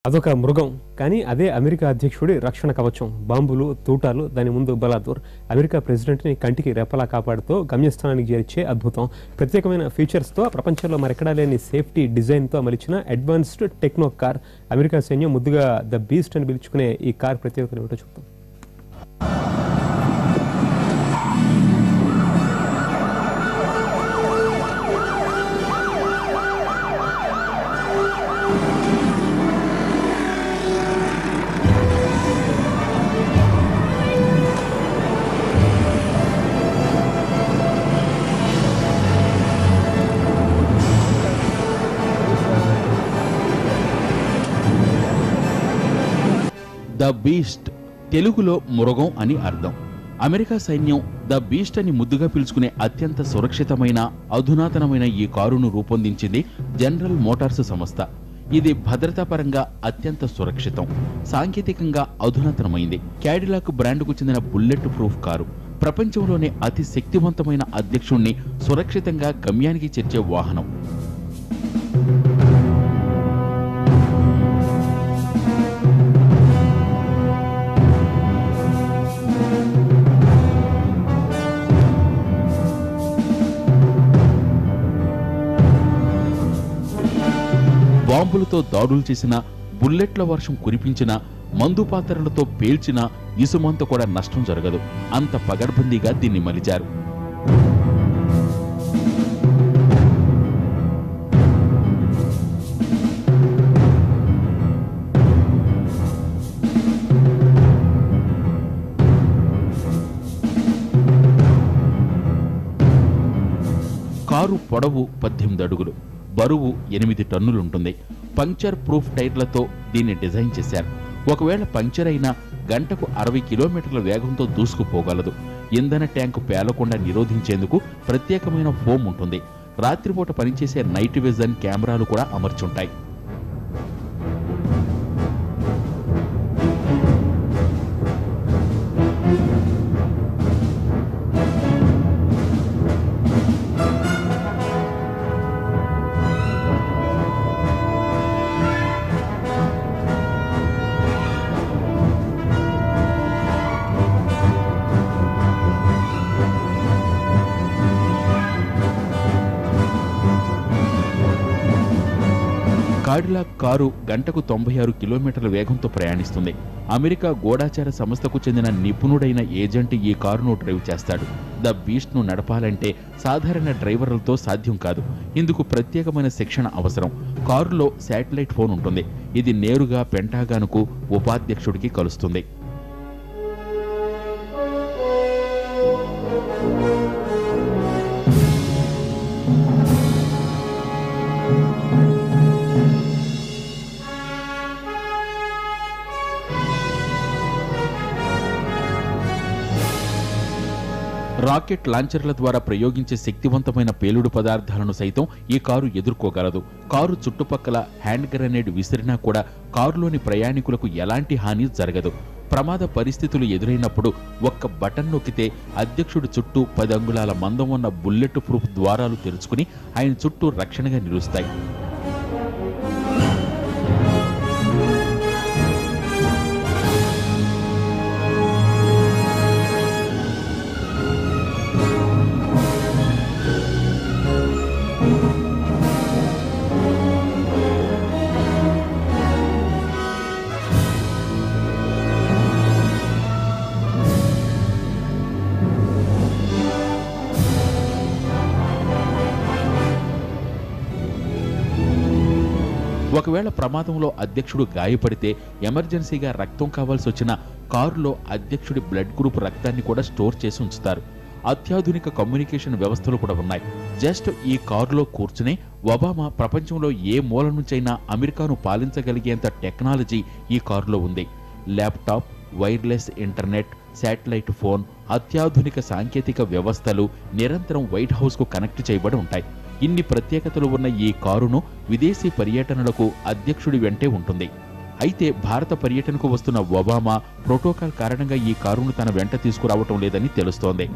అదొక మృగం. కానీ అదే అమెరికా అధ్యక్షుడి రక్షణ కవచం. బాంబులు, తూటాలు, దాని ముందు బలాదూర్. అమెరికా ప్రెసిడెంట్ని కంటికి రెప్పలా కాపాడుతూ గమ్యస్థానానికి చేర్చే అద్భుతం. ప్రత్యేకమైన ఫీచర్స్తో ప్రపంచంలో మరెక్కడా లేని సేఫ్టీ డిజైన్తో మలిచిన అడ్వాన్స్డ్ టెక్నో కార్. అమెరికా సైన్యం ముద్దుగా ద బీస్ట్ అని పిలుచుకునే ఈ కార్ ప్రత్యేకతను ఏమిటో చూద్దాం. ద బీస్ట్ తెలుగులో మృగం అని అర్థం. అమెరికా సైన్యం ద బీస్ట్ అని ముద్దుగా పిలుచుకునే అత్యంత సురక్షితమైన అధునాతనమైన ఈ కారును రూపొందించింది జనరల్ మోటార్స్ సంస్థ. ఇది భద్రతాపరంగా అత్యంత సురక్షితం, సాంకేతికంగా అధునాతనమైంది. క్యాడిలాక్ బ్రాండ్కు చెందిన బుల్లెట్ ప్రూఫ్ కారు. ప్రపంచంలోనే అతి శక్తివంతమైన అధ్యక్షుణ్ణి సురక్షితంగా గమ్యానికి చేర్చే వాహనం. బాంబులతో దాడులు చేసిన, బుల్లెట్ల వర్షం కురిపించిన, మందు పాత్రలతో పేల్చిన ఇసుమంత కూడా నష్టం జరగదు. అంత పగడ్బందీగా దీన్ని మలిచారు. కారు పొడవు 18 అడుగులు, బరువు 8 టన్నులుంటుంది. పంక్చర్ ప్రూఫ్ టైర్లతో దీన్ని డిజైన్ చేశారు. ఒకవేళ పంక్చర్ అయినా గంటకు 60 కిలోమీటర్ల వేగంతో దూసుకుపోగలదు. ఇంధన ట్యాంకు పేలకుండా నిరోధించేందుకు ప్రత్యేకమైన ఫోమ్ ఉంటుంది. రాత్రిపూట పనిచేసే నైట్ విజన్ కెమెరాలు కూడా అమర్చుంటాయి. కాడిలాక్ కారు గంటకు 96 కిలోమీటర్ల వేగంతో ప్రయాణిస్తుంది. అమెరికా గూఢాచార సంస్థకు చెందిన నిపుణుడైన ఏజెంట్ ఈ కారును డ్రైవ్ చేస్తాడు. ద బీస్ట్ను నడపాలంటే సాధారణ డ్రైవర్లతో సాధ్యం కాదు. ఇందుకు ప్రత్యేకమైన శిక్షణ అవసరం. కారులో శాటిలైట్ ఫోన్ ఉంటుంది. ఇది నేరుగా పెంటాగాన్కు ఉపాధ్యక్షుడికి కలుస్తుంది. రాకెట్ లాంచర్ల ద్వారా ప్రయోగించే శక్తివంతమైన పేలుడు పదార్థాలను సైతం ఈ కారు ఎదుర్కోగలదు. కారు చుట్టుపక్కల హ్యాండ్ గ్రెనేడ్ విసిరినా కూడా కారులోని ప్రయాణికులకు ఎలాంటి హాని జరగదు. ప్రమాద పరిస్థితులు ఎదురైనప్పుడు ఒక్క బటన్ నొక్కితే అధ్యక్షుడి చుట్టూ 10 అంగుళాల మందం ఉన్న బుల్లెట్ ప్రూఫ్ ద్వారాలు తెరుచుకుని ఆయన చుట్టూ రక్షణగా నిలుస్తాయి. ఒకవేళ ప్రమాదంలో అధ్యక్షుడు గాయపడితే ఎమర్జెన్సీగా రక్తం కావాల్సి వచ్చిన కారులో అధ్యక్షుడి బ్లడ్ గ్రూప్ రక్తాన్ని కూడా స్టోర్ చేసి ఉంచుతారు. అత్యాధునిక కమ్యూనికేషన్ వ్యవస్థలు కూడా ఉన్నాయి. జస్ట్ ఈ కారులో కూర్చునే ఒబామా ప్రపంచంలో ఏ మూల నుంచైనా అమెరికాను పాలించగలిగేంత టెక్నాలజీ ఈ కారులో ఉంది. Laptop, wireless internet, satellite phone, అత్యాధునిక సాంకేతిక వ్యవస్థలు నిరంతరం వైట్ హౌస్కు కనెక్ట్ చేయబడి ఉంటాయి. ఇన్ని ప్రత్యేకతలు ఉన్న ఈ కారును విదేశీ పర్యటనలకు అధ్యక్షుడి వెంటే ఉంటుంది. అయితే భారత పర్యటనకు వస్తున్న ఒబామా ప్రోటోకాల్ కారణంగా ఈ కారును తన వెంట తీసుకురావటం లేదని తెలుస్తోంది.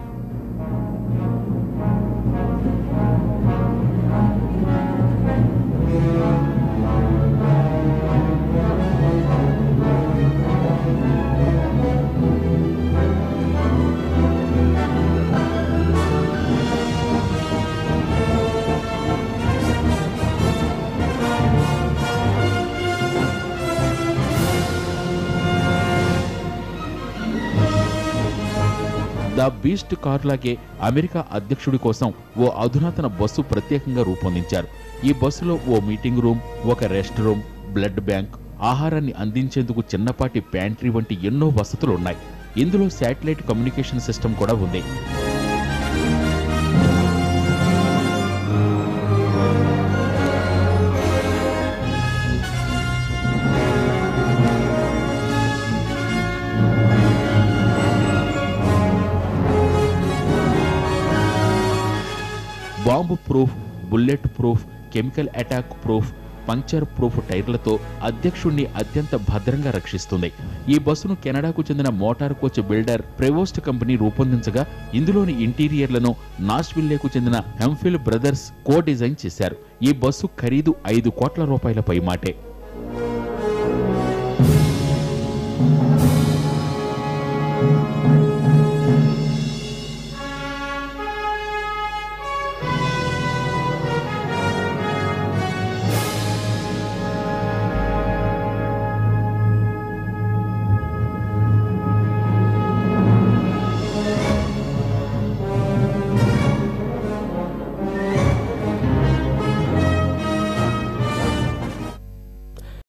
ద బీస్ట్ కార్ లాగే అమెరికా అధ్యక్షుడి కోసం ఓ అధునాతన బస్సు ప్రత్యేకంగా రూపొందించారు. ఈ బస్సులో ఓ మీటింగ్ రూమ్, ఒక రెస్ట్ రూమ్, బ్లడ్ బ్యాంక్, ఆహారాన్ని అందించేందుకు చిన్నపాటి ప్యాంట్రీ వంటి ఎన్నో వసతులు ఉన్నాయి. ఇందులో శాటిలైట్ కమ్యూనికేషన్ సిస్టమ్ కూడా ఉంది. Bomb proof, bullet proof, chemical attack proof, puncture proof టైర్లతో అధ్యక్షుణ్ణి అత్యంత భద్రంగా రక్షిస్తుంది. ఈ బస్సును కెనడాకు చెందిన motor coach builder Prevost company రూపొందించగా ఇందులోని ఇంటీరియర్లను నాష్విల్లేకు చెందిన హెంఫిల్ బ్రదర్స్ కో డిజైన్ చేశారు. ఈ బస్సు ఖరీదు 5 కోట్ల రూపాయల పైమాటే.